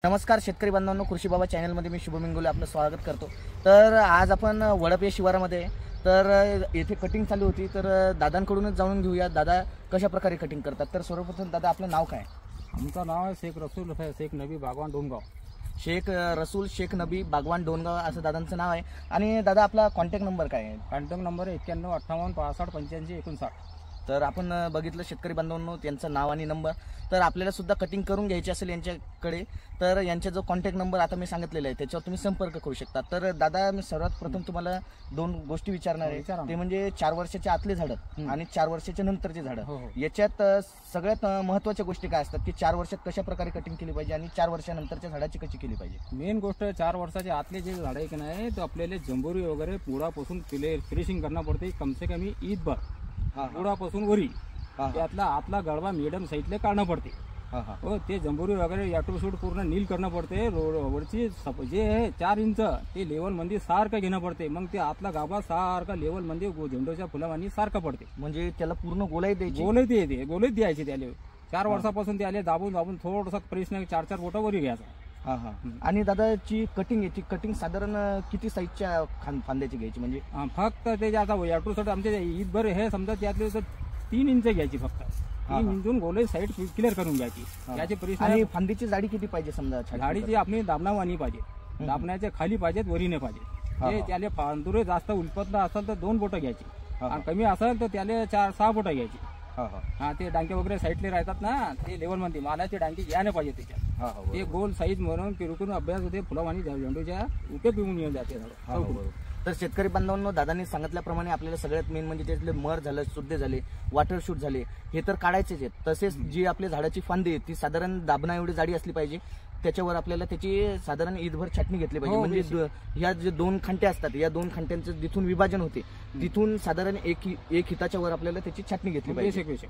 नमस्कार शेतकरी बांधवांनो, कृषी बाबा चॅनलमध्ये मी शुभम इंगोले आपलं स्वागत करतो। तर आज आपण वडपे शिवारामध्ये तर येथे कटिंग चालू होती, तर दादांकडूनच जाणून घेऊया दादा कशा प्रकारे कटिंग करतात। तर सर्वप्रथम दादा आपलं नाव काय? आमचं नाव आहे शेख रसूल शेख नबी बागवान डोनगाव। शेख रसूल शेख नबी बागवान डोनगाव असं दादांचं नाव आहे। आणि दादा आपला कॉन्टॅक्ट नंबर काय आहे? Contact number 9158658559। तर आपण बघितलं शेतकरी बांधवांनो त्यांचं नाव आणि नंबर। तर आपल्याला सुद्धा कटिंग करून घ्यायची असेल यांच्याकडे तर यांचा जो कॉन्टॅक्ट नंबर आता मी सांगितलेला आहे त्याच्यावर तुम्ही संपर्क करू शकता। तर दादा मी सर्वात प्रथम तुम्हाला दोन गोष्टी विचारणार आहे, ते म्हणजे 4 वर्षाच्या आतले झाडं आणि 4 वर्षाच्या नंतरचे झाडं। याच्यात सगळ्यात महत्त्वाच्या गोष्टी काय असतात की 4 वर्षात कशा प्रकारे कटिंग केली पाहिजे आणि 4 वर्षानंतरच्या झाडाची कशी केली पाहिजे? मेन गोष्ट 4 वर्षाच्या आतले जे झाड आहे की नाही तर आपल्याला जंबोरी वगैरे पुढापासून फिनिशिंग करणं पडते कमसे कमी ईदभर। पुढापासून वरी त्यातला आतला गळवा मीडियम साईजले काढणं पडते। हो, ते जंबोरी वगैरे याटूसूट पूर्ण नील करणं पडते। वरची जे आहे 4 इंच ते लेवल मध्ये सारखं घेणं पडते। मग ते आतला गाभा सारखा लेवल मध्ये झेंडूच्या फुलावानी सारखं पडते। म्हणजे त्याला पूर्ण गोलाई द्यायची? गोलाई द्यायची त्याला 4 वर्षापासून त्याला दाबून थोडंसं प्रश्न 4 बोटं वरी घ्यायचा। आणि दादाची कटिंग साधारण किती साईजच्या फांद्याची घ्यायची? म्हणजे फक्त ते आता याटूसूट आमच्या ईदभर हे समजा त्यातले 3 इंच घ्यायची फक्त। 3 इंचून गोलाई साईड क्लिअर करून घ्यायची त्याचे प्रश्न। आणि फांदीची जाडी किती पाहिजे? समजा झाडीची आपली दाबणावानी पाहिजे, दाबण्याच्या खाली पाहिजेत वरीने पाहिजे। त्याला फांदुरे जास्त उत्पन्न असेल तर 2 बोटं घ्यायची आणि कमी असेल तर त्याला 4-6 बोटं घ्यायची। हा, ते डांके वगैरे साईडले राहतात ना ते लेवल मध्ये मालाचे डांके घ्यायला पाहिजे त्याच्यात। ते गोल साईज म्हणून किरकोळ अभ्यास होते फुलावानी झेंडूच्या उके पिऊन येऊन जाते। तर शेतकरी बांधवांनो दादांनी सांगितल्याप्रमाणे आपल्याला सगळ्यात मेन म्हणजे त्यातले मर झालं, सुद्दे झाले, वॉटर शूट झाले हे तर काढायचेच आहेत। तसेच जी आपल्या झाडाची फांदी ती साधारण दाबणा एवढी जाडी असली पाहिजे, त्याच्यावर आपल्याला त्याची साधारण ईदभर छाटणी घेतली पाहिजे। म्हणजे ह्या जे 2 खंटे असतात या 2 खंट्यांचं जिथून विभाजन होते तिथून साधारण एक हिताच्या वर आपल्याला त्याची छाटणी घेतली पाहिजे।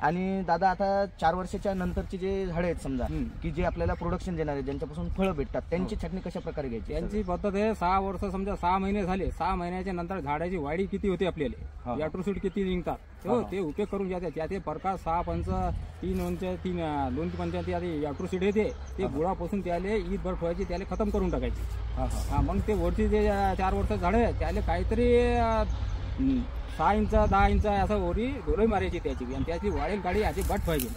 आणि दादा आता 4 वर्षाच्या नंतरचे जे झाडं आहेत समजा की जे आपल्याला प्रोडक्शन देणारे ज्यांच्यापासून फळं भेटतात त्यांची छाटणी कशा प्रकारे घ्यायची? त्यांची पद्धत आहे 6 वर्ष समजा 6 महिने झाले, 6 महिन्याच्या नंतर झाडाची वाढी किती होते आपल्याला, याटूसूट किती निघतात ते उपयोग करून घ्यायचे। त्याचे प्रकार 6 पंच 3 इंच 2 पंच याटूसूट येते ते बुडापासून त्याला ईदभर ठेवायची, त्याला खतम करून टाकायची। मग ते वरची जे 4 वर्ष झाड आहे त्याला काहीतरी 6 इंच 10 इंच असं वरी गोलाई मारायची त्याची आणि त्याची वाढेल गाडी अशी बट पाहिजे।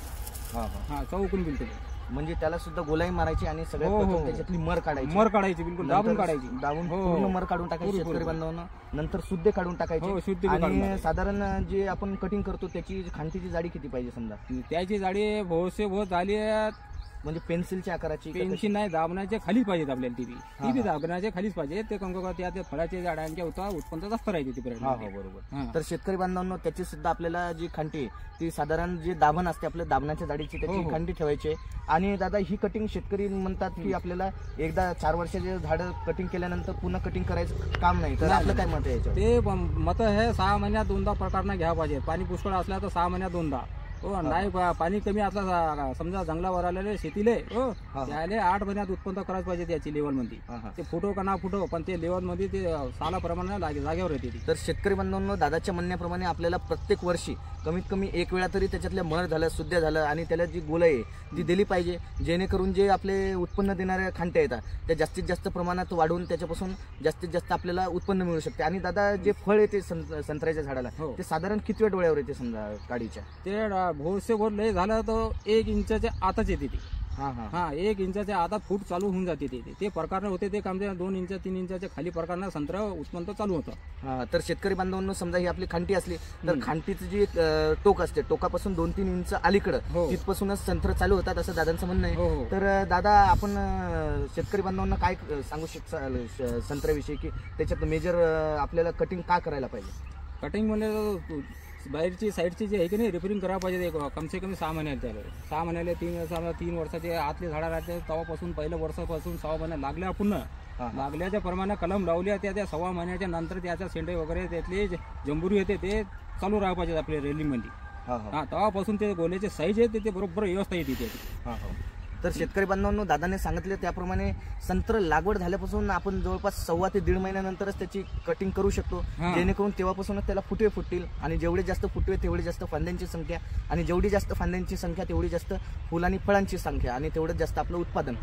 चौकून बिलकुल म्हणजे त्याला सुद्धा गोलाई मारायची आणि सगळ्यात त्याच्यातली मर काढायची बिलकुल दाबून पूर्ण मर काढून टाकायची शेतकरी बांधवांना। नंतर सुद्दे काढून टाकायचे। आणि साधारण जे आपण कटिंग करतो त्याची खांटीची जाडी किती पाहिजे? समजा त्याची जाडी बहुत झाली म्हणजे पेन्सिलच्या आकाराची? पेन्सिल नाही, दाबण्याच्या खाली पाहिजेत आपल्याला ती बी दाबण्याच्या खालीच पाहिजे। ते कंको त्या फळाच्या झाडांच्या उत्पन्न जास्त राहायचे तिपर्यंत। बरोबर। तर शेतकरी बांधवांनो त्याची सुद्धा आपल्याला जी खांटी ती साधारण जे दाबण असते आपल्या दाबण्याच्या जाडीची त्याची खांटी ठेवायची। आणि दादा ही कटिंग शेतकरी म्हणतात की आपल्याला एकदा 4 वर्षाचे झाड कटिंग केल्यानंतर पुन्हा कटिंग करायचं काम नाही, तर आपलं काय मत आहे याच्यावर? ते मत आहे 6 महिन्यात 2दा प्रकारनं घ्या पाहिजे। पाणी पुष्कळ असला तर 6 महिन्यात 2दा। नाही पाणी कमी असला समजा जंगलावर आलेले शेतीले त्याला 8 महिन्यात उत्पन्न करायला पाहिजे त्याची लेवल मध्ये। ते फुटो का ना फुटो पण ते लेवल मध्ये ते सालाप्रमाणे जागेवर येते। तर शेतकरी बांधवांनो दादाच्या म्हणण्याप्रमाणे आपल्याला प्रत्येक वर्षी कमीत कमी 1 वेळा तरी त्याच्यातल्या मर झालं, सुद्धा झालं आणि त्याला जी गोलाई आहे ती दिली पाहिजे, जेणेकरून जे आपले उत्पन्न देणाऱ्या खांट्या येतात त्या जास्तीत जास्त प्रमाणात वाढून त्याच्यापासून जास्तीत जास्त आपल्याला उत्पन्न मिळू शकते। आणि दादा जे फळ येते संत्र्याच्या झाडाला ते साधारण किती वेळ डोळ्यावर येते समजा काडीच्या? ते भोसे भर लय झालं तर 1 इंचाच्या आताच येते ती। 1 इंचाच्या आता फूट चालू होऊन जाते ते प्रकारने होते। ते काम 2 इंच 3 इंचाच्या खाली प्रकारनं संत्र उत्पन्न चालू होतं। तर शेतकरी बांधवांनो समजा ही आपली खांटी असली तर खांटीचं जी टोक असते टोकापासून 2-3 इंच अलीकडं तिथपासूनच संत्र चालू होतात असं दादांचं म्हणणं आहे। तर दादा आपण शेतकरी बांधवांना काय सांगू शकता संत्र्याविषयी की त्याच्यात मेजर आपल्याला कटिंग का करायला पाहिजे? कटिंग म्हणजे बाहेरची साईडची जे आहे की नाही रिपेअरिंग करायला पाहिजे कमसे कमी 6 महिन्यात त्याला 6 महिन्याला 3 वर्षाचे आतले झाडं राहते तेव्हापासून पहिलं वर्षापासून 6 महिने लागल्या पुन्हा लागल्याच्या प्रमाणे कलम लावल्या त्या 6 महिन्याच्या नंतर त्याच्या शेंडे वगैरे त्यातले जंबुरी येते ते चालू राहायला पाहिजे आपल्या रेलिंग मध्ये। तेव्हापासून ते गोल्याचे साईज आहे ते बरोबर व्यवस्था येते त्याची। तर शेतकरी बांधवांनो, दादाने सांगितले त्याप्रमाणे संत्र लागवड झाल्यापासून आपण जवळपास 1.25 ते 1.5 महिन्यानंतरच त्याची कटिंग करू शकतो, जेणेकरून तेव्हापासूनच त्याला फुटवे फुटतील आणि जेवढे जास्त फुटवे तेवढी जास्त फांद्यांची संख्या आणि जेवढी जास्त फांद्यांची संख्या तेवढी जास्त फुल आणि फळांची संख्या आणि तेवढं जास्त आपलं उत्पादन.